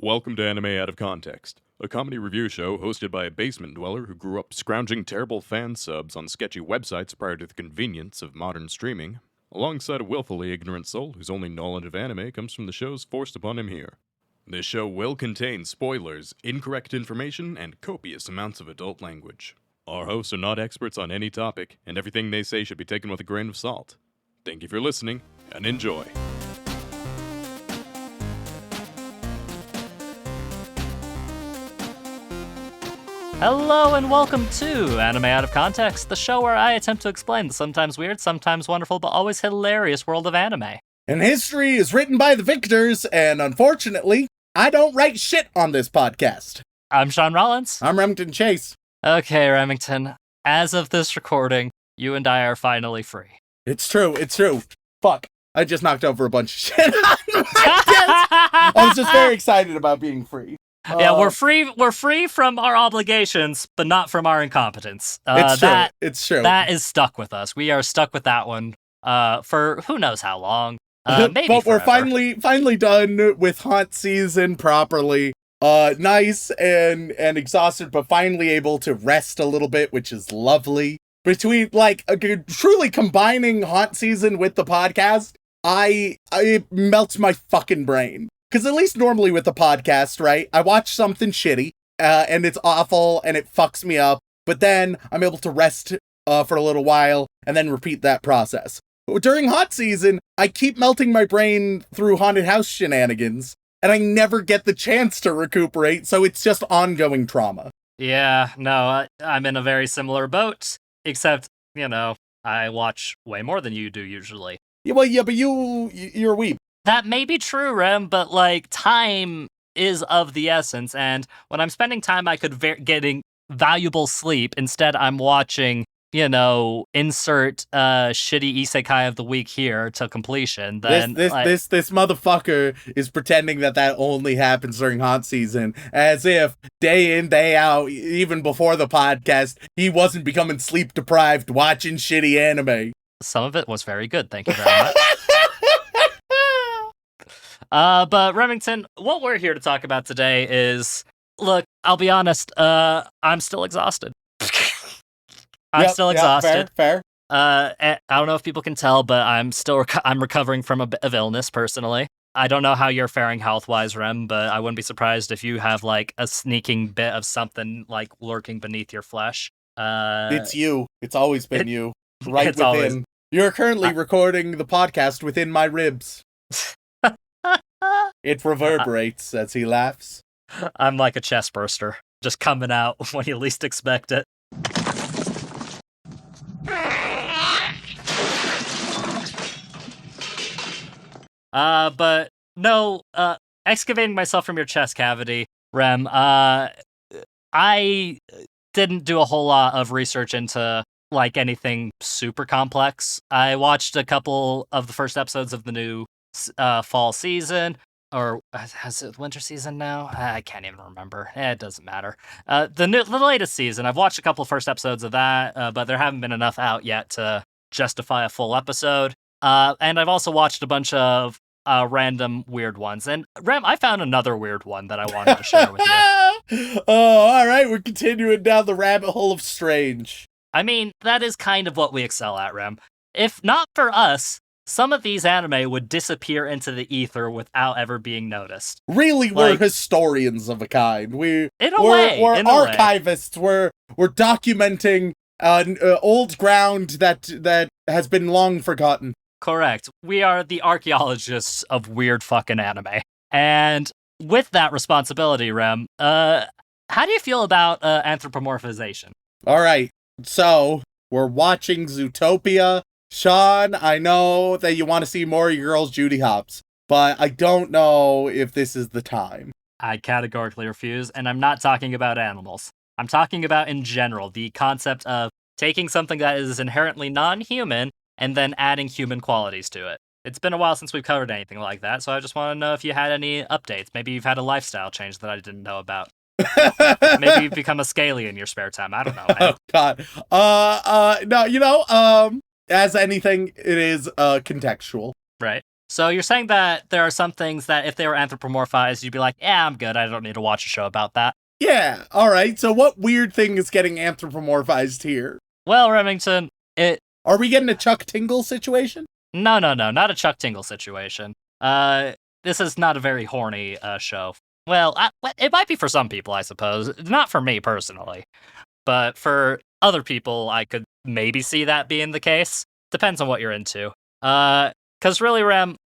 Welcome to Anime Out of Context, a comedy review show hosted by a basement dweller who grew up scrounging terrible fan subs on sketchy websites prior to the convenience of modern streaming, alongside a willfully ignorant soul whose only knowledge of anime comes from the shows forced upon him here. This show will contain spoilers, incorrect information, and copious amounts of adult language. Our hosts are not experts on any topic, and everything they say should be taken with a grain of salt. Thank you for listening, and enjoy. Hello and welcome to Anime Out of Context, the show where I attempt to explain the sometimes weird, sometimes wonderful, but always hilarious world of anime. And history is written by the victors, and unfortunately, I don't write shit on this podcast. I'm Sean Rollins. I'm Remington Chase. Okay, Remington, as of this recording, you and I are finally free. It's true. Fuck. I just knocked over a bunch of shit on the podcast. I was just very excited about being free. Yeah, we're free from our obligations, but not from our incompetence. It's true. That is stuck with us. We are stuck with that one for who knows how long. Maybe but forever. we're finally done with haunt season properly. Nice and exhausted, but finally able to rest a little bit, which is lovely. Between truly combining haunt season with the podcast, it melts my fucking brain. Because at least normally with the podcast, right, I watch something shitty, and it's awful, and it fucks me up, but then I'm able to rest for a little while, and then repeat that process. But during haunt season, I keep melting my brain through haunted house shenanigans, and I never get the chance to recuperate, so it's just ongoing trauma. Yeah, no, I'm in a very similar boat, except, I watch way more than you do usually. Yeah, but you're a weeb. That may be true, Rem, but, time is of the essence, and when I'm spending time I could getting valuable sleep, instead I'm watching, insert shitty isekai of the week here to completion, then... This motherfucker is pretending that only happens during haunt season, as if day in, day out, even before the podcast, he wasn't becoming sleep-deprived watching shitty anime. Some of it was very good, thank you very much. But Remington, what we're here to talk about today is, look, I'll be honest, I'm still exhausted. I'm still exhausted. Fair. I don't know if people can tell, but I'm still I'm recovering from a bit of illness personally. I don't know how you're faring health-wise, Rem, but I wouldn't be surprised if you have a sneaking bit of something lurking beneath your flesh. It's you. It's always been you. Right within. Always... You're currently recording the podcast within my ribs. It reverberates as he laughs. I'm like a chest burster, just coming out when you least expect it. But no, excavating myself from your chest cavity, Rem, I didn't do a whole lot of research into, anything super complex. I watched a couple of the first episodes of the new fall season, or has it winter season now? I can't even remember. It doesn't matter. The latest season, I've watched a couple of first episodes of that, but there haven't been enough out yet to justify a full episode. And I've also watched a bunch of random weird ones. And Rem, I found another weird one that I wanted to share with you. Oh, all right. We're continuing down the rabbit hole of strange. I mean, that is kind of what we excel at, Rem. If not for us, some of these anime would disappear into the ether without ever being noticed. Really, we're historians of a kind. We're archivists. We're documenting old ground that has been long forgotten. Correct. We are the archaeologists of weird fucking anime. And with that responsibility, Rem, how do you feel about anthropomorphization? All right. So, we're watching Zootopia. Sean, I know that you want to see more of your girls Judy Hopps, but I don't know if this is the time. I categorically refuse, and I'm not talking about animals. I'm talking about, in general, the concept of taking something that is inherently non-human and then adding human qualities to it. It's been a while since we've covered anything like that, so I just want to know if you had any updates. Maybe you've had a lifestyle change that I didn't know about. Maybe you've become a scaly in your spare time. I don't know, man. Oh, God. No, as anything, it is contextual. Right. So you're saying that there are some things that if they were anthropomorphized, you'd be like, yeah, I'm good. I don't need to watch a show about that. Yeah, all right. So what weird thing is getting anthropomorphized here? Well, Remington, Are we getting a Chuck Tingle situation? No, not a Chuck Tingle situation. This is not a very horny show. Well, it might be for some people, I suppose. Not for me personally. But for other people, I could maybe see that being the case. Depends on what you're into. Because really, Rem,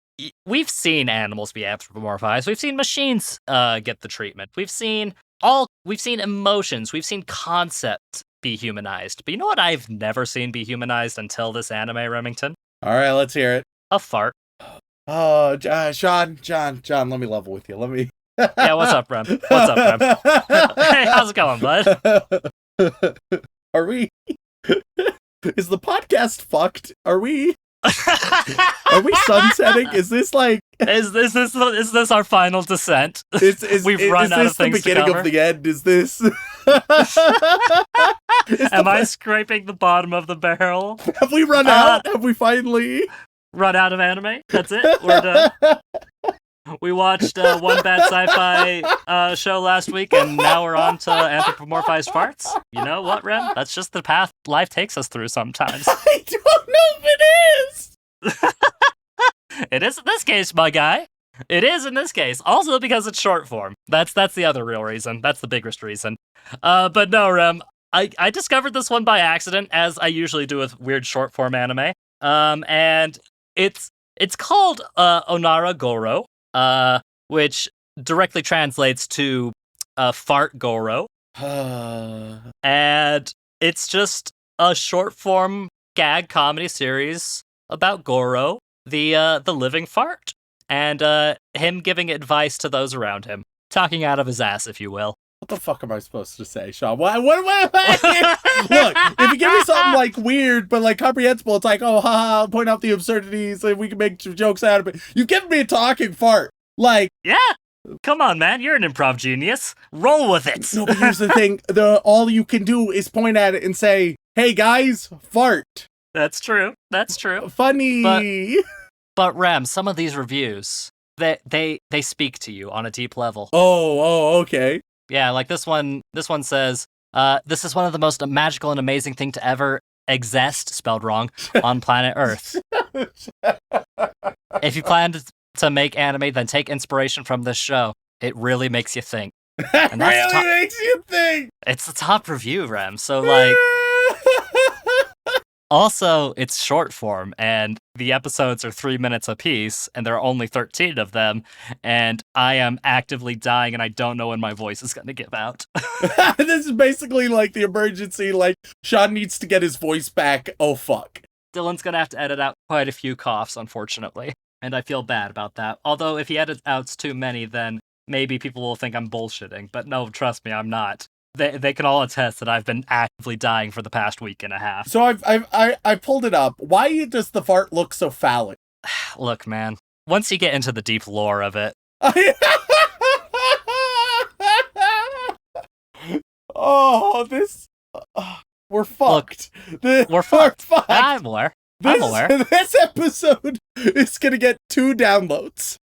we've seen animals be anthropomorphized. We've seen machines get the treatment. We've seen emotions. We've seen concepts be humanized. But you know what I've never seen be humanized until this anime, Remington? All right, let's hear it. A fart. Oh, John, let me level with you. Let me. Yeah, what's up, Rem? What's up, Rem? Hey, how's it going, bud? Are we? Is the podcast fucked? Are we? Are we sunsetting? Is this like? Is this our final descent? We've run out of things to cover. Is this the beginning of the end? Is this? Am I scraping the bottom of the barrel? Have we run out? Have we finally run out of anime? That's it. We're done. We watched one bad sci-fi show last week, and now we're on to anthropomorphized farts. You know what, Rem? That's just the path life takes us through sometimes. I don't know if it is. It is in this case, my guy. It is in this case. Also because it's short form. That's the other real reason. That's the biggest reason. But no, Rem, I discovered this one by accident, as I usually do with weird short form anime. And it's called Onara Gorou. Which directly translates to fart Gorou. And it's just a short form gag comedy series about Gorou, the living fart, and him giving advice to those around him, talking out of his ass, if you will. What the fuck am I supposed to say, Sean? What Look, if you give me something like weird but like comprehensible, it's like, oh, haha, I'll point out the absurdities and we can make jokes out of it. You've given me a talking fart. Like, yeah, come on, man, you're an improv genius. Roll with it. No, but here's the thing: all you can do is point at it and say, "Hey guys, fart." That's true. That's true. Funny. But Rem, some of these reviews, they speak to you on a deep level. Oh, okay. Yeah, like this one says, this is one of the most magical and amazing thing to ever exist, spelled wrong, on planet Earth. If you plan to make anime, then take inspiration from this show. It really makes you think. And that's really makes you think! It's the top review, Rem, so like... Also, it's short form, and the episodes are 3 minutes apiece, and there are only 13 of them, and I am actively dying, and I don't know when my voice is going to give out. This is basically like the emergency, like, Sean needs to get his voice back. Oh, fuck. Dylan's going to have to edit out quite a few coughs, unfortunately, and I feel bad about that. Although, if he edits out too many, then maybe people will think I'm bullshitting, but no, trust me, I'm not. They can all attest that I've been actively dying for the past week and a half. So I pulled it up. Why does the fart look so phallic? Look, man, once you get into the deep lore of it. Oh, this... we're fucked. We're fucked. I'm aware. This episode is going to get 2 downloads.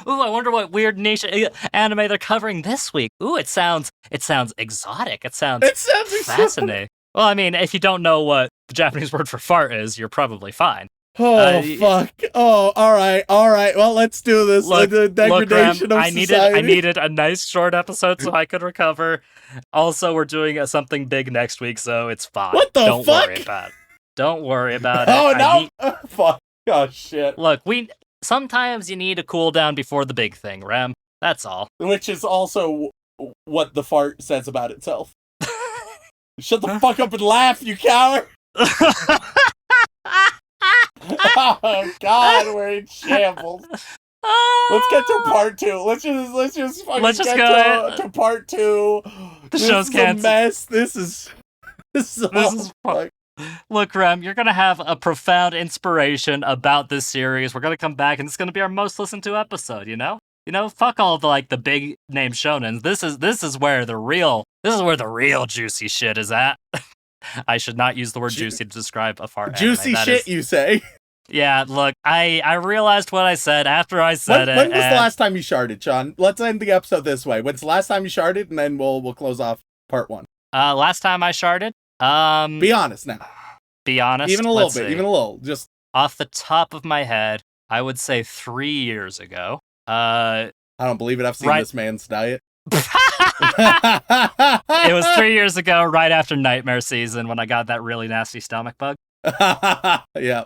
Ooh, I wonder what weird niche anime they're covering this week. Ooh, it sounds exotic. It sounds fascinating. Well, I mean, if you don't know what the Japanese word for fart is, you're probably fine. Oh, fuck. Oh, all right. Well, let's do this. The degradation of society. I needed a nice short episode so I could recover. Also, we're doing something big next week, so it's fine. What the Don't fuck? Don't worry about it. Oh, no. Fuck. Oh, shit. Look, sometimes you need a cool down before the big thing, Rem. That's all. Which is also what the fart says about itself. Shut the fuck up and laugh, you coward! Oh, God, we're in shambles. Let's get to part 2. Let's just go to part 2. The show's canceled. Mess. This is fun. Look, Rem, you're going to have a profound inspiration about this series. We're going to come back, and it's going to be our most listened to episode, you know? Fuck all the big name shonens. This is where the real juicy shit is at. I should not use the word juicy to describe a fart juicy anime. Shit, you say? Yeah, look, I realized what I said after I said When it. was the last time you sharded, Sean? Let's end the episode this way. When's the last time you sharded, and then we'll close off part 1. Last time I sharded? Be honest now. Be honest. Even a little Let's bit. see. Even a little. Just off the top of my head, I would say 3 years ago. I don't believe it. I've seen Right. this man's diet. It was 3 years ago, right after Nightmare season, when I got that really nasty stomach bug. Yeah.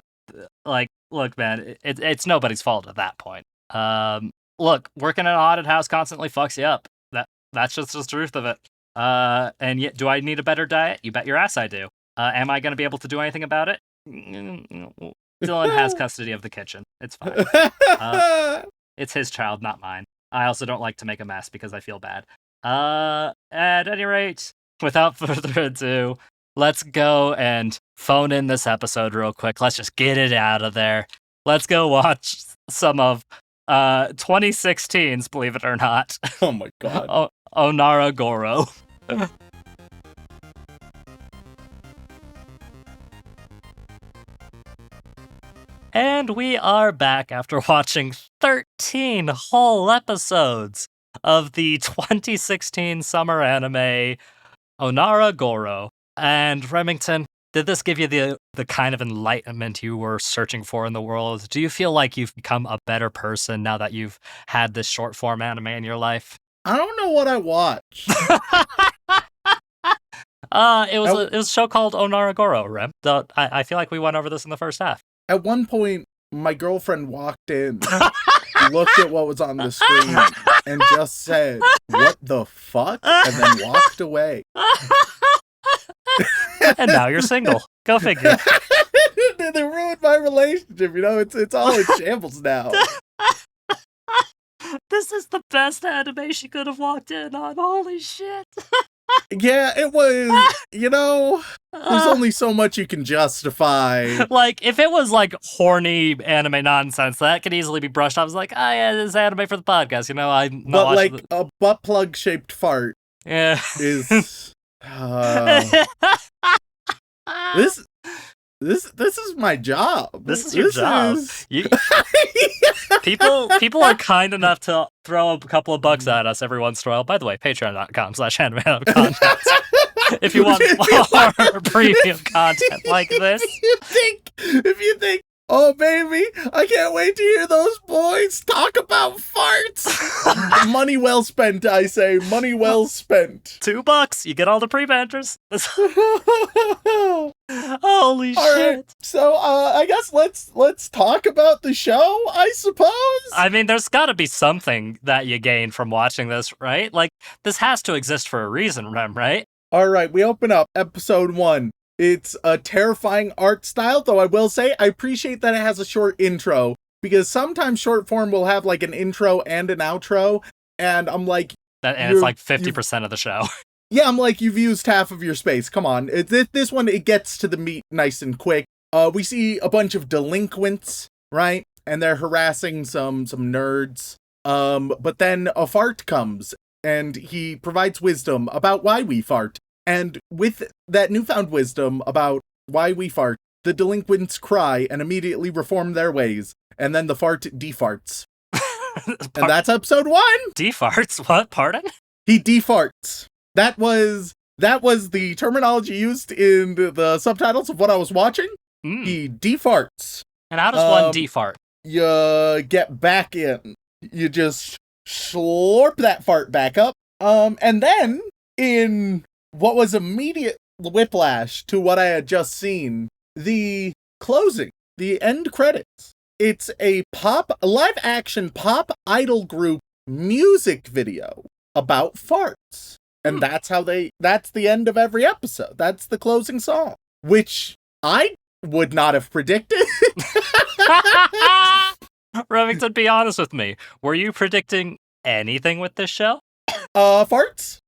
Like, look, man, it's nobody's fault at that point. Look, working in a haunted house constantly fucks you up. That's just the truth of it. And yet, do I need a better diet? You bet your ass I do. Am I going to be able to do anything about it? Dylan has custody of the kitchen. It's fine. It's his child, not mine. I also don't like to make a mess because I feel bad. At any rate, without further ado, let's go and phone in this episode real quick. Let's just get it out of there. Let's go watch some of 2016's, believe it or not. Oh my god. Onara Gorou. And we are back after watching 13 whole episodes of the 2016 summer anime Onara Gorou. And Remington, did this give you the kind of enlightenment you were searching for in the world? Do you feel like you've become a better person now that you've had this short form anime in your life? I don't know what I watched. It was a show called Onara Gorou, Rem. I feel like we went over this in the first half. At one point, my girlfriend walked in, looked at what was on the screen, and just said, "What the fuck?" and then walked away. And now you're single. Go figure. They ruined my relationship, you know? It's all in shambles now. This is the best anime she could have walked in on. Holy shit. Yeah, it was, you know, there's only so much you can justify. Like, if it was like horny anime nonsense, that could easily be brushed off as like, oh yeah, this is anime for the podcast, you know? I'm not But like watching a butt plug shaped fart Yeah. is this is my job. This is your job. People are kind enough to throw a couple of bucks at us every once in a while. By the way, patreon.com/anime.content. If you want more premium content like this. If you think, oh baby, I can't wait to hear those boys talk about farts. Money well spent, I say. Money well spent. $2, you get all the pre-banters. Holy All shit. right, so I guess let's talk about the show, I suppose. I mean, there's got to be something that you gain from watching this, right? Like, this has to exist for a reason, Rem, right? All right, we open up episode 1. It's a terrifying art style, though I will say I appreciate that it has a short intro, because sometimes short form will have like an intro and an outro, and I'm like... And it's like 50% of the show. Yeah, I'm like, you've used half of your space. Come on. This one, it gets to the meat nice and quick. We see a bunch of delinquents, right? And they're harassing some nerds. But then a fart comes, and he provides wisdom about why we fart. And with that newfound wisdom about why we fart, the delinquents cry and immediately reform their ways. And then the fart defarts. And that's episode 1. Defarts? What? Pardon? He defarts. That was the terminology used in the subtitles of what I was watching. He defarts. And how does one defart? You get back in. You just slurp that fart back up. And then, in what was immediate whiplash to what I had just seen, the closing, the end credits. It's a live-action pop idol group music video about farts. And that's the end of every episode. That's the closing song, which I would not have predicted. Remington, be honest with me. Were you predicting anything with this show? Farts?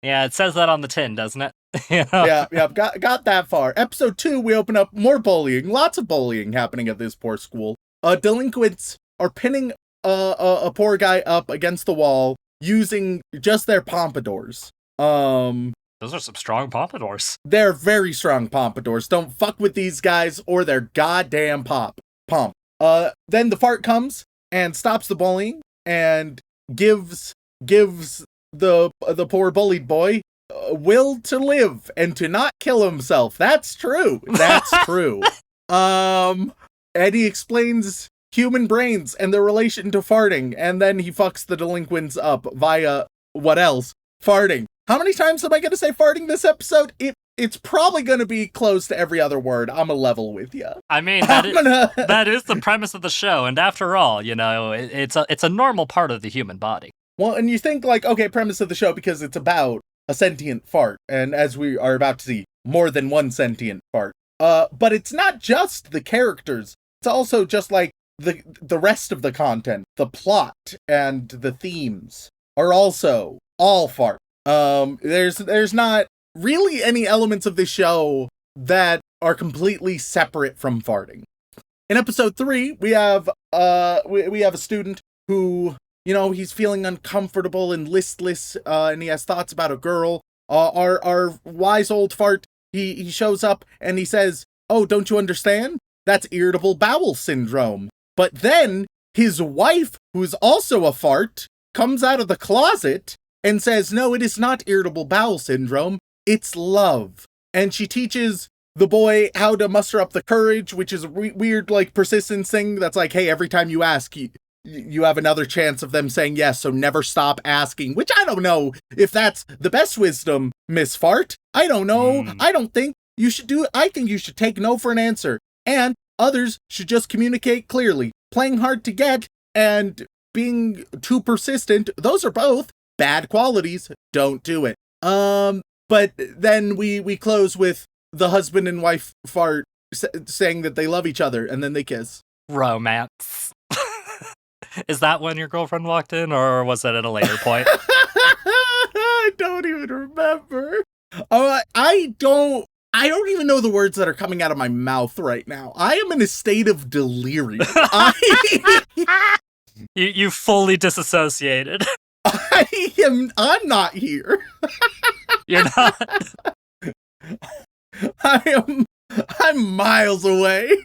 Yeah, it says that on the tin, doesn't it? Yeah, got that far. Episode 2, we open up more bullying. Lots of bullying happening at this poor school. Delinquents are pinning a poor guy up against the wall using just their pompadours. Those are some strong pompadours. They're very strong pompadours. Don't fuck with these guys or their goddamn pomp. Then the fart comes and stops the bullying and gives the poor bullied boy will to live and to not kill himself. That's true. That's true. And he explains human brains and their relation to farting, and then he fucks the delinquents up via what else? Farting. How many times am I going to say farting this episode? It's probably going to be close to every other word. I'm a level with you. I mean, that is the premise of the show, and after all, it's a normal part of the human body. Well, and you think like, okay, premise of the show because it's about a sentient fart, and as we are about to see, more than one sentient fart. But it's not just the characters. It's also just like the rest of the content, the plot and the themes are also all fart. There's not really any elements of this show that are completely separate from farting. In episode 3, we have a student who, he's feeling uncomfortable and listless, and he has thoughts about a girl. Our wise old fart, he shows up and he says, "Oh, don't you understand? That's irritable bowel syndrome." But then his wife, who's also a fart, comes out of the closet and says, "No, it is not irritable bowel syndrome. It's love." And she teaches the boy how to muster up the courage, which is a weird, like, persistence thing. That's like, hey, every time you ask, you have another chance of them saying yes, so never stop asking, which I don't know if that's the best wisdom, Miss Fart. I don't know. I don't think you should do it. I think you should take no for an answer. And others should just communicate clearly. Playing hard to get and being too persistent, those are both bad qualities. Don't do it. But then we close with the husband and wife fart saying that they love each other, and then they kiss. Romance. Is that when your girlfriend walked in, or was that at a later point? I don't even remember. I don't even know the words that are coming out of my mouth right now. I am in a state of delirium. You fully disassociated. I'm not here. You're not. I'm miles away.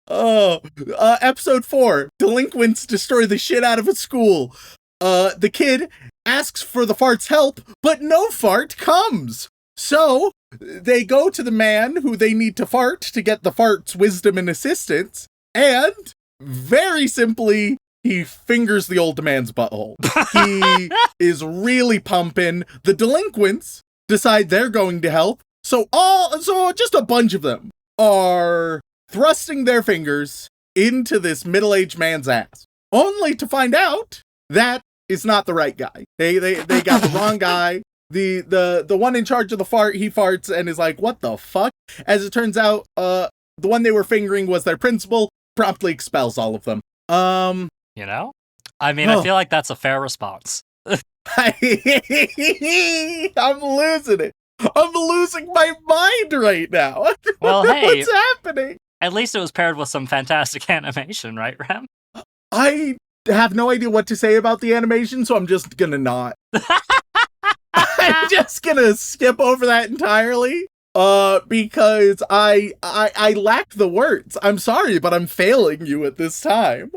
Episode 4, delinquents destroy the shit out of a school. The kid asks for the fart's help, but no fart comes. So they go to the man who they need to fart to get the fart's wisdom and assistance, and very simply, he fingers the old man's butthole. He is really pumping. The delinquents decide they're going to help, so just a bunch of them are thrusting their fingers into this middle-aged man's ass, only to find out that is not the right guy. They got the wrong guy. The one in charge of the fart, he farts and is like, "What the fuck?" As it turns out, the one they were fingering was their principal. Promptly expels all of them. I feel like that's a fair response. I'm losing it. I'm losing my mind right now. Well, hey. What's happening? At least it was paired with some fantastic animation, right, Rem? I have no idea what to say about the animation, so I'm just gonna not. I'm just gonna skip over that entirely. Because I lack the words. I'm sorry, but I'm failing you at this time.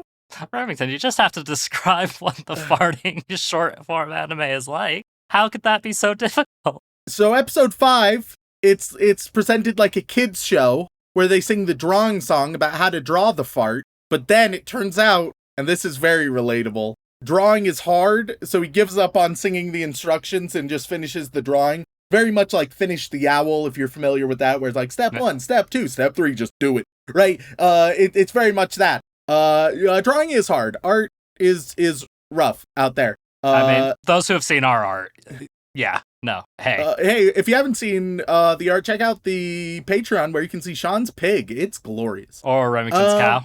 Remington, you just have to describe what the farting short form anime is like. How could that be so difficult? So episode 5, it's presented like a kids show where they sing the drawing song about how to draw the fart, but then it turns out, and this is very relatable, drawing is hard, so he gives up on singing the instructions and just finishes the drawing. Very much like Finish the Owl, if you're familiar with that, where it's like step 1, step 2, step 3, just do it, right? It's very much that. Drawing is hard. Art is rough out there. Those who have seen our art, yeah, no, hey. Hey, if you haven't seen the art, check out the Patreon where you can see Sean's pig. It's glorious. Or Remington's cow.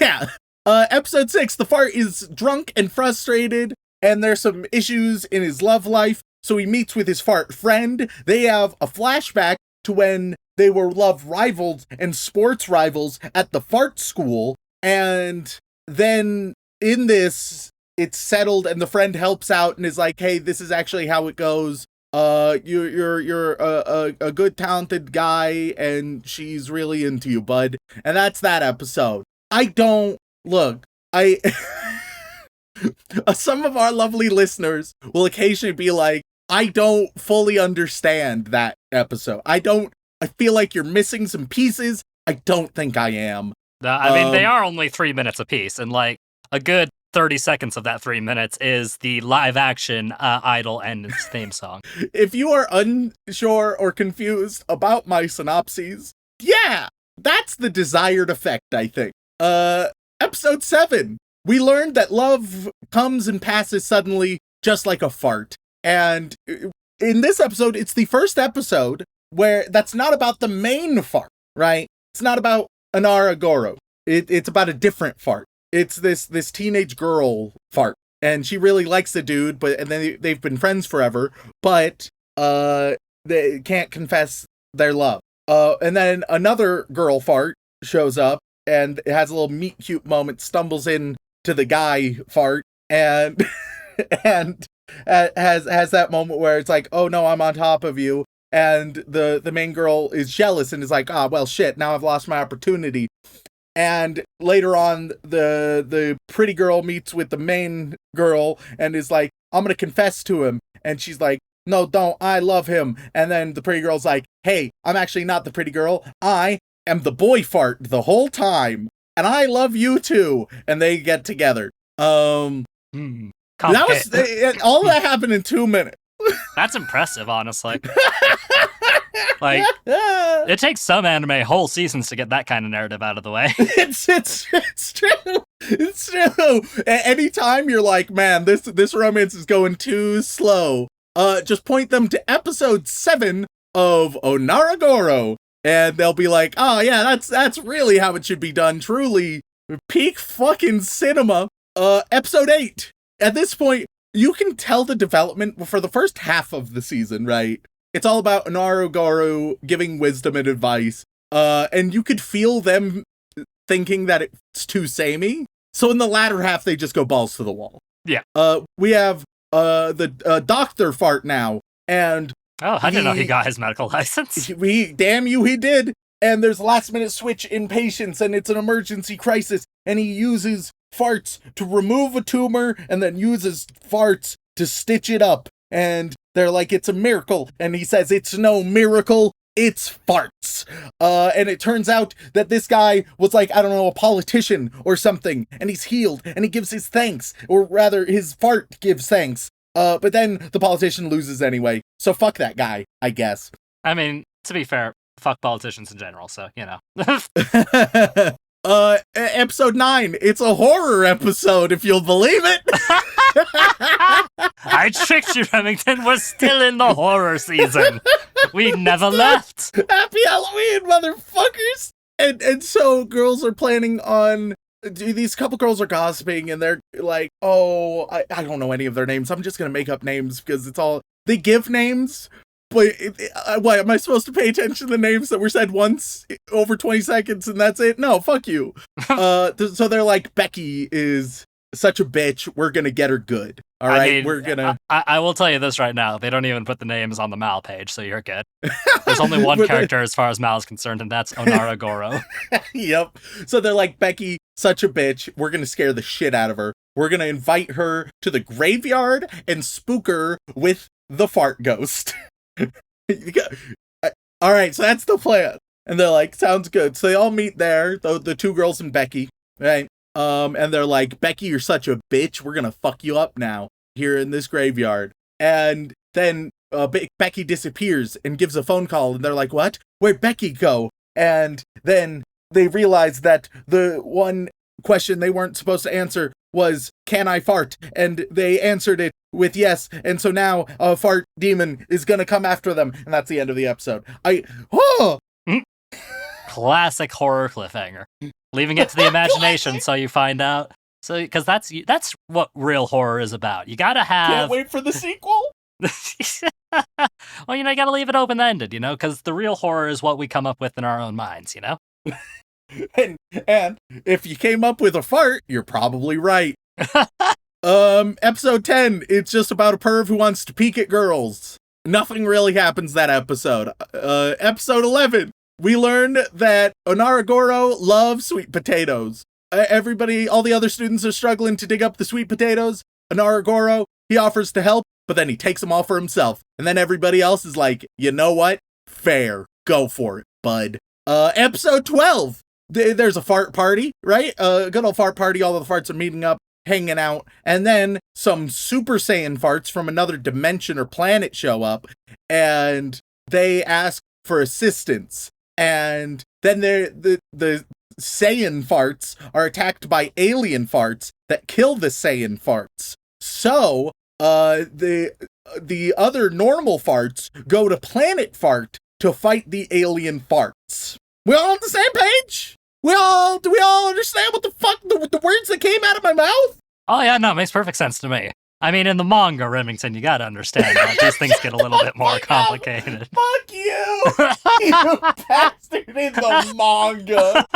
Yeah. Episode 6, the fart is drunk and frustrated, and there's some issues in his love life. So he meets with his fart friend. They have a flashback to when they were love rivals and sports rivals at the fart school. And then in this, it's settled and the friend helps out and is like, hey, this is actually how it goes. You're a good talented guy and she's really into you, bud. And that's that episode. Some of our lovely listeners will occasionally be like, I don't fully understand that episode. I feel like you're missing some pieces. I don't think I am. I mean, they are only 3 minutes apiece, and like a good 30 seconds of that 3 minutes is the live action Idol and its theme song. If you are unsure or confused about my synopses, yeah, that's the desired effect, I think. Episode 7. We learned that love comes and passes suddenly, just like a fart. And in this episode, it's the first episode where that's not about the main fart, right? It's not about Onara Gorou. It's about a different fart. It's this teenage girl fart. And she really likes the dude, and then they've been friends forever, but they can't confess their love. And then another girl fart shows up and it has a little meet cute moment, stumbles in to the guy fart, and and has that moment where it's like, oh no, I'm on top of you, and the main girl is jealous and is like, well shit, now I've lost my opportunity. And later on, the pretty girl meets with the main girl and is like, I'm gonna confess to him, and she's like, no, don't, I love him. And then the pretty girl's like, hey, I'm actually not the pretty girl, I am the boy fart the whole time, and I love you too. And they get together. That was all that happened in 2 minutes. That's impressive, honestly. Like, it takes some anime whole seasons to get that kind of narrative out of the way. It's true. It's true. Anytime you're like, man, this romance is going too slow, just point them to episode 7 of Onara Gorou, and they'll be like, oh yeah, that's really how it should be done. Truly peak fucking cinema. Episode 8. At this point, you can tell the development for the first half of the season, right? It's all about Onara Gorou giving wisdom and advice. And you could feel them thinking that it's too samey. So in the latter half, they just go balls to the wall. Yeah. We have the doctor fart now. And I didn't know he got his medical license. Damn you, he did. And there's a last minute switch in patients, and it's an emergency crisis. And he uses farts to remove a tumor and then uses farts to stitch it up. And they're like, it's a miracle. And he says, it's no miracle, it's farts. And it turns out that this guy was like, I don't know, a politician or something. And he's healed and he gives his thanks, or rather his fart gives thanks. But then the politician loses anyway. So fuck that guy, I guess. I mean, to be fair, fuck politicians in general, so, you know. Episode 9, it's a horror episode, if you'll believe it. I tricked you, Remington. We're still in the horror season. We never left. Happy Halloween, motherfuckers. And so girls are planning on, these couple girls are gossiping, and they're like, oh, I don't know any of their names. I'm just gonna make up names because it's all, they give names. But what, am I supposed to pay attention to the names that were said once over 20 seconds and that's it? No, fuck you. So they're like, Becky is such a bitch. We're going to get her good. All right, I mean, we're going to... I will tell you this right now. They don't even put the names on the Mal page, so you're good. There's only one character as far as Mal is concerned, and that's Onara Gorou. Yep. So they're like, Becky, such a bitch. We're going to scare the shit out of her. We're going to invite her to the graveyard and spook her with the fart ghost. All right, so that's the plan. And they're like, sounds good. So they all meet there, the two girls and Becky, right? And they're like, Becky, you're such a bitch. We're gonna fuck you up now here in this graveyard. And then Becky disappears and gives a phone call, and they're like, what? Where'd Becky go? And then they realize that the one question they weren't supposed to answer was, can I fart? And they answered it with yes. And so now a fart demon is gonna come after them. And that's the end of the episode. Classic horror cliffhanger. Leaving it to the imagination so you find out. So, because that's what real horror is about. You gotta have... Can't wait for the sequel? Well, you gotta leave it open-ended, because the real horror is what we come up with in our own minds, And if you came up with a fart, you're probably right. Episode 10, it's just about a perv who wants to peek at girls. Nothing really happens that episode. Episode 11, we learned that Onara Gorou loves sweet potatoes. Everybody, all the other students are struggling to dig up the sweet potatoes. Onara Gorou, he offers to help, but then he takes them all for himself. And then everybody else is like, you know what? Fair. Go for it, bud. Episode 12, there's a fart party, right? Good old fart party. All of the farts are meeting up, hanging out, and then some Super Saiyan farts from another dimension or planet show up, and they ask for assistance. And then the Saiyan farts are attacked by alien farts that kill the Saiyan farts. So, the other normal farts go to Planet Fart to fight the alien farts. We all on the same page? Do we all understand what the fuck, the words that came out of my mouth? Oh yeah, no, it makes perfect sense to me. I mean, in the manga, Remington, you gotta understand that these things get a little bit more complicated. Fuck you! You bastard, in the manga!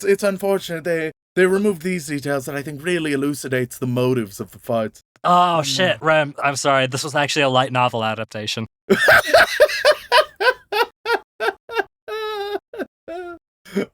It's unfortunate they removed these details that I think really elucidates the motives of the farts. Oh shit, Rem, I'm sorry, this was actually a light novel adaptation.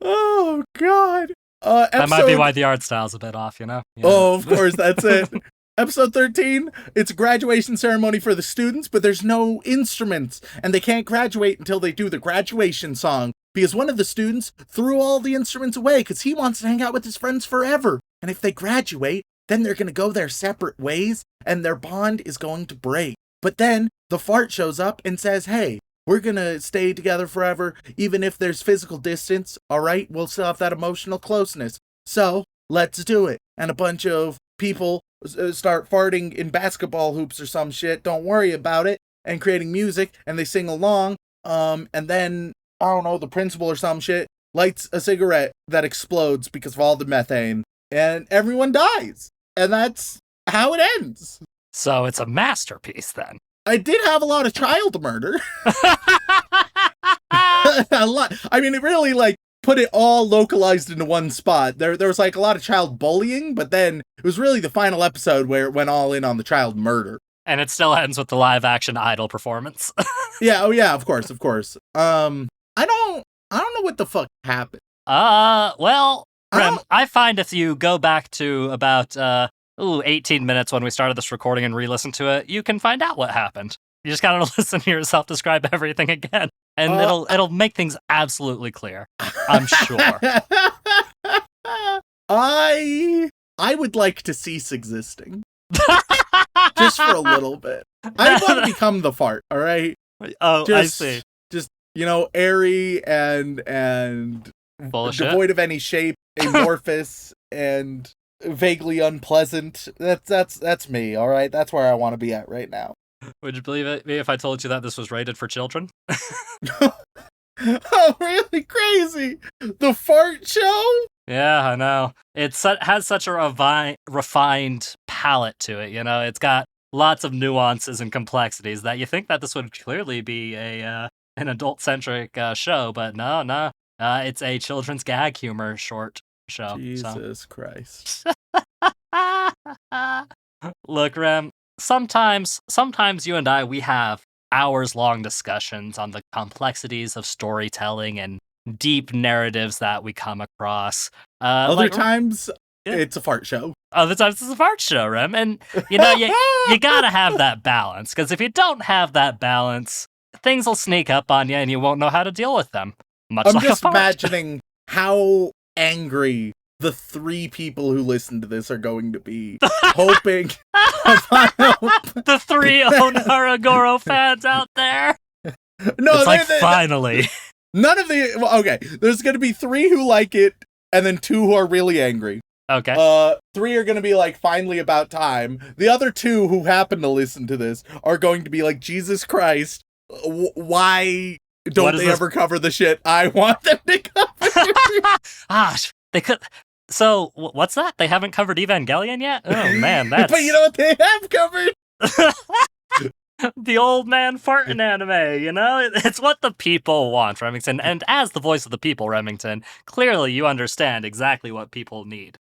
Oh, God. That might be why the art style's a bit off, you know? Oh, of course, that's it. Episode 13, it's a graduation ceremony for the students, but there's no instruments, and they can't graduate until they do the graduation song, because one of the students threw all the instruments away because he wants to hang out with his friends forever. And if they graduate, then they're going to go their separate ways, and their bond is going to break. But then the fart shows up and says, hey, we're going to stay together forever, even if there's physical distance, all right? We'll still have that emotional closeness. So, let's do it. And a bunch of people start farting in basketball hoops or some shit, don't worry about it, and creating music, and they sing along, and then, I don't know, the principal or some shit lights a cigarette that explodes because of all the methane, and everyone dies. And that's how it ends. So it's a masterpiece, then. I did have a lot of child murder. A lot. I mean, it really, like, put it all localized into one spot. There was, like, a lot of child bullying, but then it was really the final episode where it went all in on the child murder. And it still ends with the live-action Idol performance. Yeah, oh yeah, of course. I don't know what the fuck happened. Well, Rem, I find if you go back to about, 18 minutes when we started this recording and re-listen to it, you can find out what happened. You just gotta listen to yourself describe everything again, and it'll make things absolutely clear. I'm sure. I would like to cease existing. Just for a little bit. I want to become the fart, all right? Oh, I see. Just, airy and Bullshit. devoid of any shape, amorphous, and vaguely unpleasant. That's me, all right? That's where I want to be at right now. Would you believe it me if I told you that this was rated for children? Oh, really crazy. The fart show? Yeah, I know. It has such a refined palette to it, It's got lots of nuances and complexities that you think that this would clearly be an adult-centric show, but no. It's a children's gag humor short show. Jesus Christ. Look, Rem, sometimes you and I, we have hours-long discussions on the complexities of storytelling and deep narratives that we come across. Other times, it's a fart show. Other times, it's a fart show, Rem. And, you gotta have that balance, because if you don't have that balance, things will sneak up on you and you won't know how to deal with them. I'm just imagining how angry the 3 people who listen to this are going to be, hoping the 3 Onara Gorou fans out there. No, it's finally. None of the okay. There's going to be 3 who like it, and then 2 who are really angry. Okay. 3 are going to be like, finally about time. The other 2 who happen to listen to this are going to be like, Jesus Christ, why don't they ever cover the shit I want them to cover? They could. So, what's that? They haven't covered Evangelion yet? Oh, man, that's... But you know what they have covered? The old man farting anime, It's what the people want, Remington. And as the voice of the people, Remington, clearly you understand exactly what people need.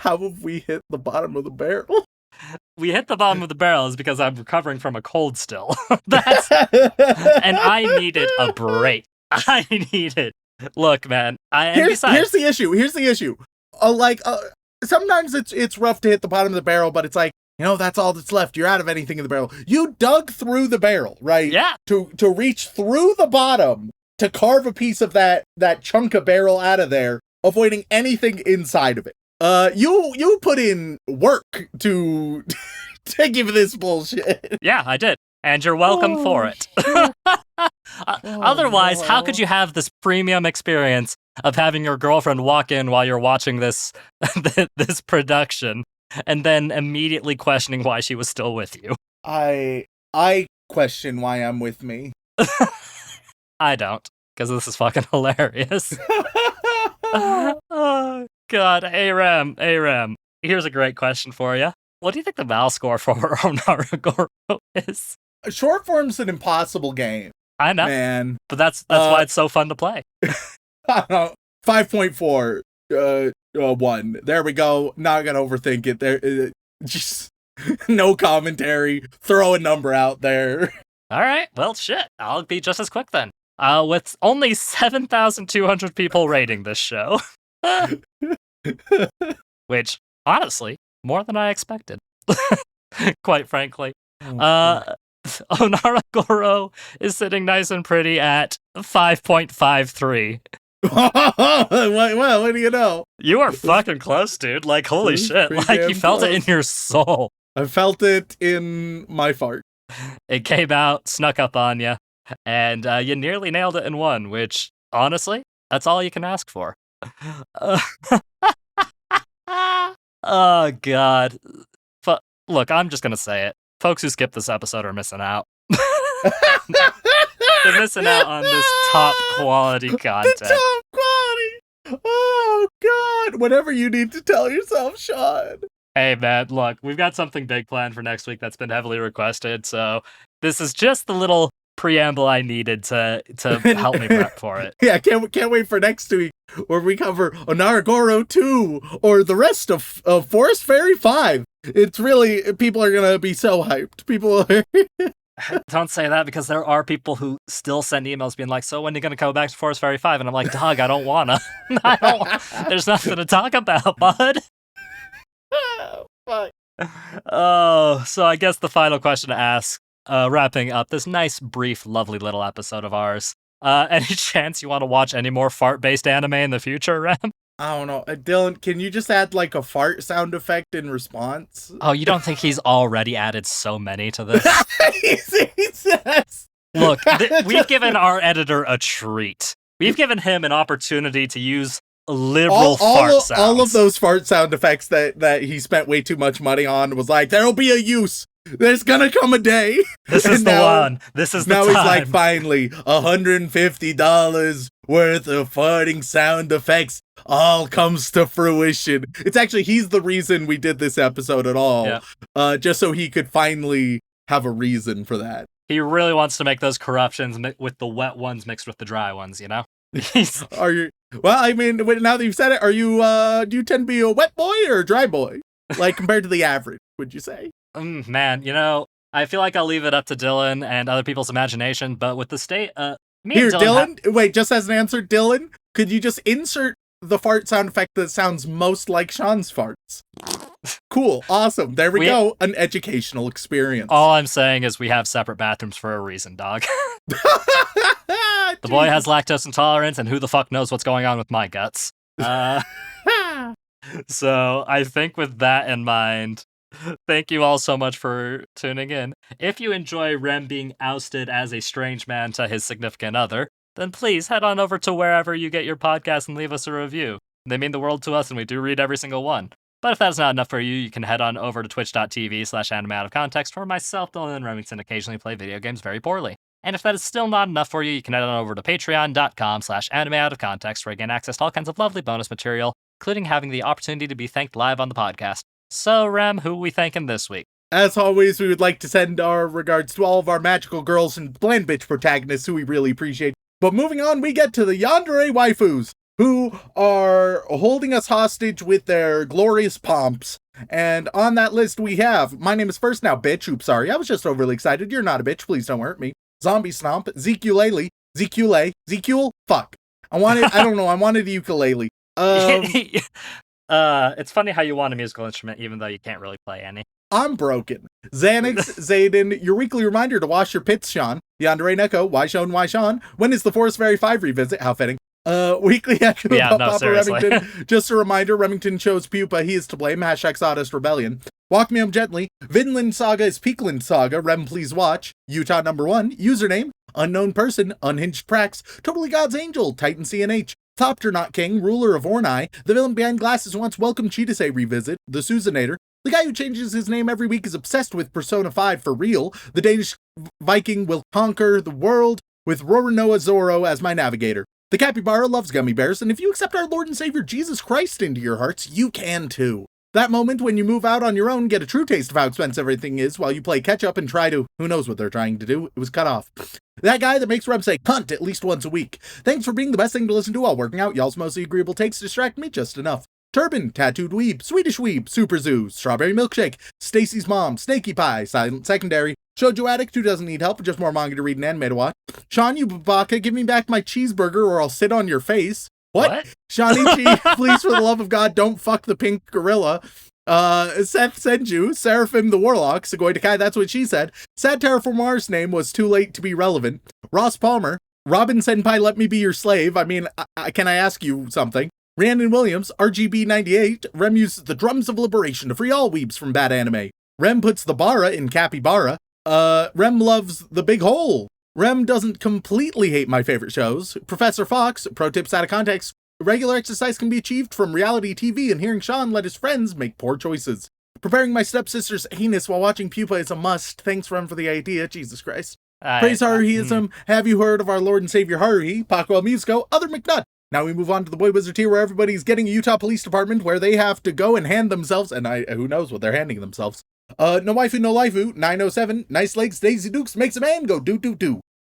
How have we hit the bottom of the barrel? We hit the bottom of the barrel is because I'm recovering from a cold still. And I needed a break. I needed. Look, man. Here's the issue. Sometimes it's rough to hit the bottom of the barrel, but it's like, that's all that's left. You're out of anything in the barrel. You dug through the barrel, right? Yeah. To reach through the bottom to carve a piece of that chunk of barrel out of there, avoiding anything inside of it. You put in work to give this bullshit. Yeah, I did. And you're welcome for it. Otherwise, how could you have this premium experience of having your girlfriend walk in while you're watching this this production and then immediately questioning why she was still with you? I question why I'm with me. I don't, because this is fucking hilarious. Oh, God. Hey, Rem. Here's a great question for you. What do you think the Val score for Onara Gorou is? Short form's an impossible game. I know, man. But that's why it's so fun to play. 5.4, 1. There we go. Not gonna overthink it. There, just no commentary. Throw a number out there. All right. Well, shit. I'll be just as quick then. With only 7,200 people rating this show, which honestly more than I expected. Quite frankly. Onara Gorou is sitting nice and pretty at 5.53. Well, what do you know? You are fucking close, dude. Like, holy shit. Like, you felt it in your soul. I felt it in my fart. It came out, snuck up on you, and you nearly nailed it in one, which, honestly, that's all you can ask for. Oh, God. Look, I'm just gonna say it. Folks who skip this episode are missing out. They're missing out on this top quality content. The top quality! Oh, God! Whatever you need to tell yourself, Sean. Hey, man, look, we've got something big planned for next week that's been heavily requested, so this is just the little preamble I needed to help me prep for it. Yeah, can't wait for next week where we cover Onara Gorou 2 or the rest of Forest Fairy 5. It's really, people are gonna be so hyped. People are... Don't say that, because there are people who still send emails being like, so when are you gonna go back to Forest Fairy 5? And I'm like, dog, I don't wanna. There's nothing to talk about, bud. Fuck. Oh, so I guess the final question to ask, wrapping up this nice, brief, lovely little episode of ours. Any chance you want to watch any more fart-based anime in the future, Rem? I don't know. Dylan, can you just add like a fart sound effect in response? Oh, you don't think he's already added so many to this? Yes. Look, we've given our editor a treat. We've given him an opportunity to use liberal fart sounds. All of those fart sound effects that he spent way too much money on was like, there'll be a use. There's gonna come a day. This is the one. This is the time. Now he's like, finally, $150 worth of farting sound effects all comes to fruition. It's actually, he's the reason we did this episode at all. Yeah. Just so he could finally have a reason for that. He really wants to make those corruptions with the wet ones mixed with the dry ones, you know? Are you... Well, I mean, now that you've said it, are you, do you tend to be a wet boy or a dry boy? Like, compared to the average, would you say? Man, I feel like I'll leave it up to Dylan and other people's imagination, but with the state, me Here, and Dylan, wait, just as an answer, Dylan, could you just insert the fart sound effect that sounds most like Sean's farts? Cool, awesome, there we go, an educational experience. All I'm saying is we have separate bathrooms for a reason, dog. The boy has lactose intolerance, and who the fuck knows what's going on with my guts. So I think with that in mind, thank you all so much for tuning in. If you enjoy Rem being ousted as a strange man to his significant other, then please head on over to wherever you get your podcast and leave us a review. They mean the world to us, and we do read every single one. But if that's not enough for you, you can head on over to twitch.tv/animeoutofcontext, where myself, Dylan, and Remington occasionally play video games very poorly. And if that is still not enough for you, you can head on over to patreon.com/animeoutofcontext, where you gain access to all kinds of lovely bonus material, including having the opportunity to be thanked live on the podcast. So, Rem, who are we thanking this week? As always, we would like to send our regards to all of our magical girls and bland bitch protagonists who we really appreciate. But moving on, we get to the yandere waifus, who are holding us hostage with their glorious pomps. And on that list we have, my name is first now, bitch. Oops, sorry. I was just overly excited. You're not a bitch. Please don't hurt me. Zombie Stomp, Zekule, fuck. I don't know, I wanted a ukulele. It's funny how you want a musical instrument even though you can't really play any. I'm broken. Xanax, Zayden, your weekly reminder to wash your pits, Sean. Yandere Neko, why Sean? When is the Forest Fairy 5 revisit? How fitting. Weekly echo about Papa seriously. Remington. Just a reminder, Remington chose Pupa, he is to blame. # Sawdust Rebellion. Walk me home gently. Vinland Saga is Peakland Saga. Rem, please watch. Utah #1. Username, unknown person, unhinged prax, totally God's angel, Titan CNH. Thopter not king, ruler of Ornai. The villain behind glasses wants welcome Cheetase revisit. The Susanator. The guy who changes his name every week is obsessed with Persona 5 for real. The Danish Viking will conquer the world with Roronoa Zoro as my navigator. The capybara loves gummy bears, and if you accept our Lord and Savior Jesus Christ into your hearts, you can too. That moment when you move out on your own, get a true taste of how expensive everything is while you play catch up and try to, who knows what they're trying to do, it was cut off. That guy that makes Rem say cunt at least once a week. Thanks for being the best thing to listen to while working out. Y'all's mostly agreeable takes distract me just enough. Turban, Tattooed Weeb, Swedish Weeb, Super Zoo, Strawberry Milkshake, Stacy's Mom, Snaky Pie, Silent Secondary, Shoujo Addict who doesn't need help, just more manga to read and anime to watch. Sean, you babaka, give me back my cheeseburger or I'll sit on your face. What? Shanichi, please for the love of God, don't fuck the pink gorilla. Seth Senju, Seraphim the Warlock, Segoy Takai, that's what she said. Sad Terraformar's name was too late to be relevant. Ross Palmer, Robin Senpai, let me be your slave. I mean, can I ask you something? Rhiannon Williams, RGB98, Rem uses the drums of liberation to free all weebs from bad anime. Rem puts the bara in capybara. Rem loves the big hole. Rem doesn't completely hate my favorite shows. Professor Fox, pro tips out of context. Regular exercise can be achieved from reality TV and hearing Sean let his friends make poor choices. Preparing my stepsister's anus while watching Pupa is a must. Thanks, Rem, for the idea. Jesus Christ. Praise Haruhiism. Have you heard of our Lord and Savior Haruhi? Paco Musico, Other McNutt. Now we move on to the Boy Wizard tier where everybody's getting a Utah Police Department where they have to go and hand themselves, and who knows what they're handing themselves. No Waifu, No Laifu, 907, Nice Legs, Daisy Dukes, makes a man go do.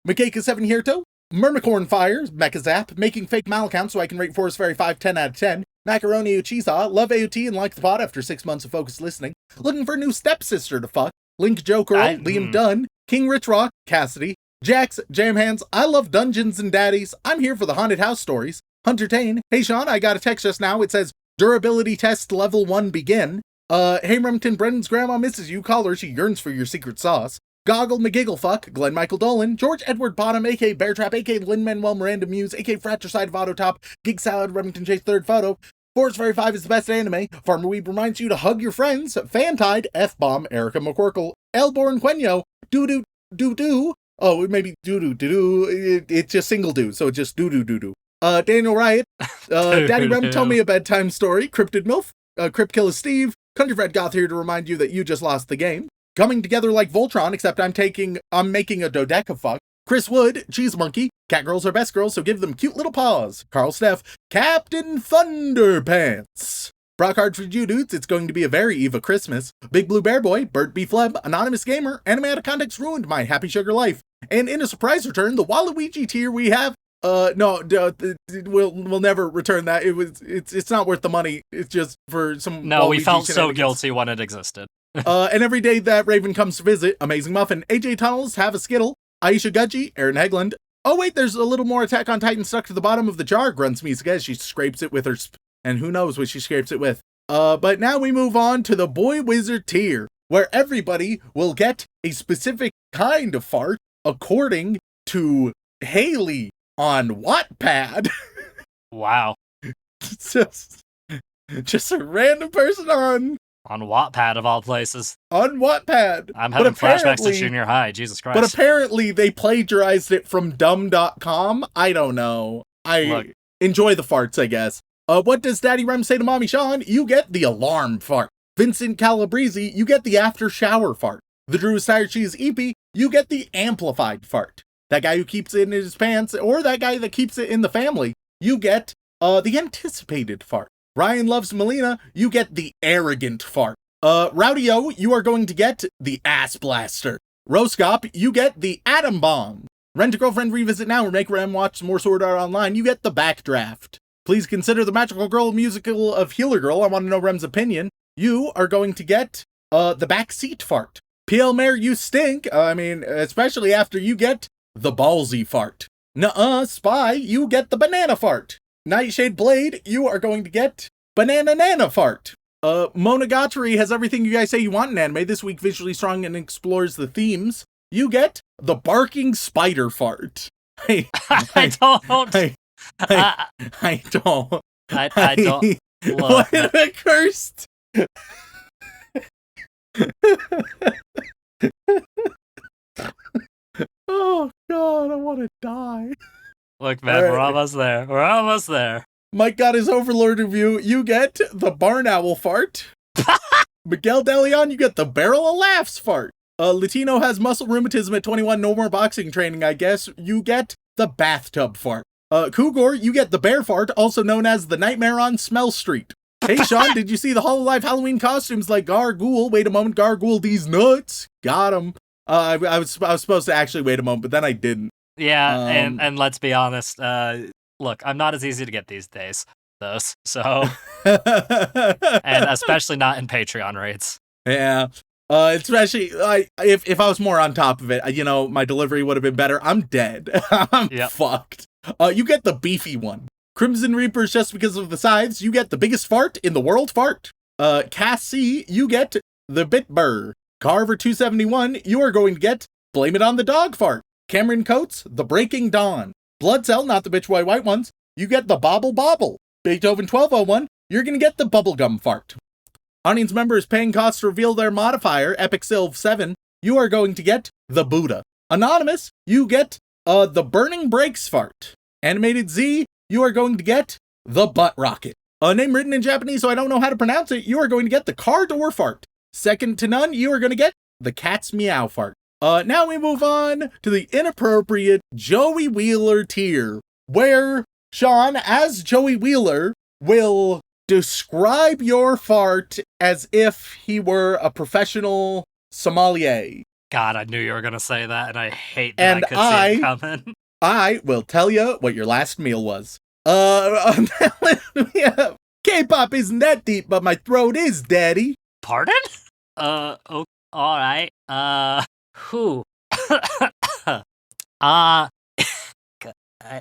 Makeka 7 Hirto, Mermicorn Fires, Mecha Zap, making fake mal accounts so I can rate Forest Fairy 5 10 out of 10. Macaroni Uchisa, love AOT and like the pod after 6 months of focused listening. Looking for a new stepsister to fuck. Link Joker, Liam Dunn, King Rich Rock, Cassidy, Jax, Jam Hands, I love Dungeons and Daddies, I'm here for the haunted house stories. Hunter Tane, hey Sean, I got a text just now, it says, durability test level 1 begin. Hey Remington, Brendan's grandma misses you, call her, she yearns for your secret sauce. Goggle McGigglefuck, Glenn Michael Dolan, George Edward Bottom, a.k.a. Bear Trap, a.k.a. Lin-Manuel Miranda Muse, a.k.a. Fratricide of Autotop, Gig Salad, Remington Chase 3rd Photo, Forest Fairy 5 is the best anime, Farmer Weeb reminds you to hug your friends, Fantide, F-Bomb, Erica McQuirkle, Elborn Quenyo, Doo-doo-doo-doo, oh, maybe doo-doo-doo-doo, it's just single do, so it's just doo-doo-doo-doo. Daniel Riot, Daddy Rem, tell me a bedtime story, Cryptid MILF, Crypt Killer Steve, Country Fred Goth here to remind you that you just lost the game. Coming together like Voltron, except I'm making a dodecafuck. Chris Wood, Cheese Monkey, Cat Girls are best girls, so give them cute little paws. Carl Steff, Captain Thunderpants. Brockhard for you dudes, it's going to be a very Eva Christmas. Big Blue Bear Boy, Bert B. Fleb, Anonymous Gamer, Anime Out of Context ruined my happy sugar life. And in a surprise return, the Waluigi tier we have, we'll never return that. It's not worth the money. It's just for some. No, we felt so guilty when it existed. And every day that Raven comes to visit, Amazing Muffin, AJ Tunnels, Have a Skittle, Aisha Gudgy, Aaron Hegland. Oh wait, there's a little more Attack on Titan stuck to the bottom of the jar, grunts Misuga as she scrapes it with her and who knows what she scrapes it with. But now we move on to the Boy Wizard tier, where everybody will get a specific kind of fart according to Haley on Wattpad. Wow. It's just a random person on Wattpad of all places. On Wattpad. I'm having flashbacks to junior high, Jesus Christ. But apparently they plagiarized it from dumb.com. I don't know. I enjoy the farts, I guess. What does Daddy Rem say to Mommy Sean? You get the alarm fart. Vincent Calabrese, you get the after shower fart. The Drew Tire Cheese EP, you get the amplified fart. That guy who keeps it in his pants, or that guy that keeps it in the family, you get the anticipated fart. Ryan Loves Melina, you get the arrogant fart. Rowdy-O, you are going to get the ass blaster. Roscop, you get the atom bomb. Rent a Girlfriend Revisit Now or make Rem watch some more Sword Art Online, you get the backdraft. Please consider the Magical Girl musical of Healer Girl. I want to know Rem's opinion. You are going to get the backseat fart. PL Mare, you stink. I mean, especially after you get the ballsy fart. Nuh-uh, Spy, you get the banana fart. Nightshade Blade, you are going to get banana nana fart. Monogatari has everything you guys say you want in anime. This week, visually strong and explores the themes. You get the barking spider fart. I don't. I don't. I don't. What a cursed. Oh God, I want to die. Look, man, we're almost there. We're almost there. Mike got his Overlord review. You get the barn owl fart. Miguel DeLeon, you get the barrel of laughs fart. Latino has muscle rheumatism at 21, no more boxing training, I guess. You get the bathtub fart. Cougar, you get the bear fart, also known as the Nightmare on Smell Street. Hey, Sean, did you see the Hololive Halloween costumes like Gargoyle? Wait a moment, Gargoyle, these nuts. Got him. I was supposed to actually wait a moment, but then I didn't. Yeah, and let's be honest. Look, I'm not as easy to get these days, so and especially not in Patreon raids. Yeah. Especially if I was more on top of it, my delivery would have been better. I'm dead. I'm fucked. You get the beefy one. Crimson Reapers, just because of the size, you get the biggest fart in the world fart. Cassie, you get the bit burr. Carver 271, you are going to get Blame It on the Dog fart. Cameron Coates, the Breaking Dawn. Blood Cell, not the bitch white ones, you get the Bobble Bobble. Beethoven 1201, you're going to get the bubblegum fart. Audience members paying costs to reveal their modifier, Epic Sylv 7, you are going to get the Buddha. Anonymous, you get the Burning Brakes fart. Animated Z, you are going to get the Butt Rocket. A name written in Japanese, so I don't know how to pronounce it, you are going to get the Car Door fart. Second to none, you are going to get the Cat's Meow fart. Now we move on to the inappropriate Joey Wheeler tier, where Sean, as Joey Wheeler, will describe your fart as if he were a professional sommelier. God, I knew you were going to say that, and I hate that I could see it coming. I will tell you what your last meal was. K-pop isn't that deep, but my throat is, daddy. Pardon? Oh, alright. Who? I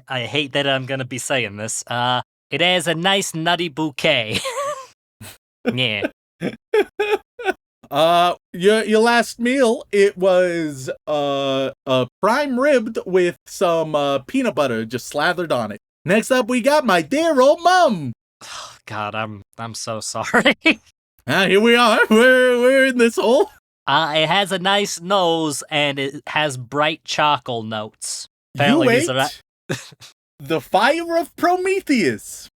hate that I'm gonna be saying this. It has a nice nutty bouquet. Yeah. Your last meal, it was prime ribbed with some peanut butter just slathered on it. Next up, we got my dear old mom. God, I'm so sorry. Here we are. We're in this hole. It has a nice nose and it has bright charcoal notes. Apparently you ate the fire of Prometheus.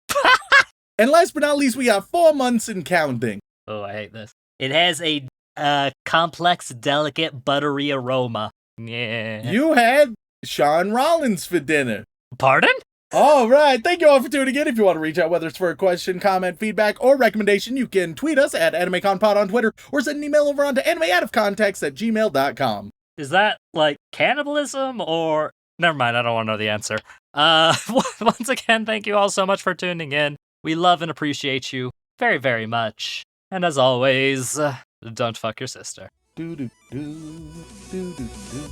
And last but not least, we got 4 months and counting. Oh, I hate this. It has a complex, delicate, buttery aroma. Yeah. You had Sean Rollins for dinner. Pardon? All right. Thank you all for tuning in. If you want to reach out, whether it's for a question, comment, feedback, or recommendation, you can tweet us at AnimeConPod on Twitter or send an email over onto animeoutofcontext@gmail.com. Is that like cannibalism or... Never mind, I don't want to know the answer. Once again, thank you all so much for tuning in. We love and appreciate you very, very much. And as always, don't fuck your sister. Do do do do do do.